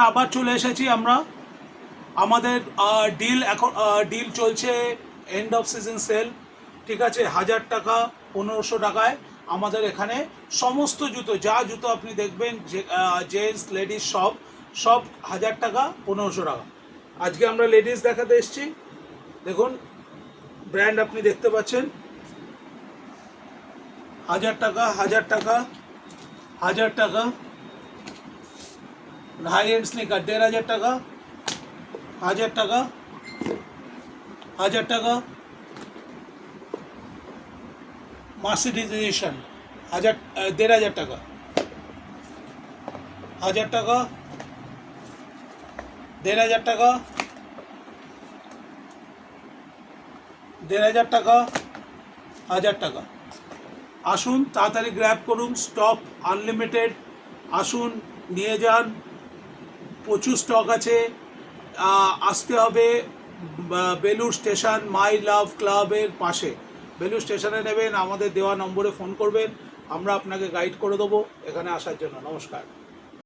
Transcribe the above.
আবার চলে এসেছি আমরা। আমাদের ডিল চলছে, এন্ড অফ সিজন সেল। ঠিক আছে, 1000 টাকা 1500 টাকায় আমাদের এখানে সমস্ত জুতো, যা জুতো আপনি দেখবেন, জেন্টস লেডিস সব 1000 টাকা 1500 টাকা। আজকে আমরা লেডিস দেখাতে এসেছি। দেখুন ব্র্যান্ড আপনি দেখতে পাচ্ছেন, 1000 টাকা 1000 টাকা 1000 টাকা। হাই এন্ড স্নিকার 1500 টাকা, 1000 টাকা 1000 টাকা। মার্সিডিজ এডিশন 1500 টাকা, 1000 টাকা 1500 টাকা 1500 টাকা 1000 টাকা। আসুন তাড়াতাড়ি গ্র্যাব করুন, স্টক আনলিমিটেড। আসুন নিয়ে যান, প্রচুর স্টক আছে। আসতে হবে বেলুড় স্টেশন, মাই লাভ ক্লাবের পাশে। বেলুড় স্টেশনে নেবেন, আমাদের দেওয়া নম্বরে ফোন করবেন, আমরা আপনাকে গাইড করে দেবো এখানে আসার জন্য। নমস্কার।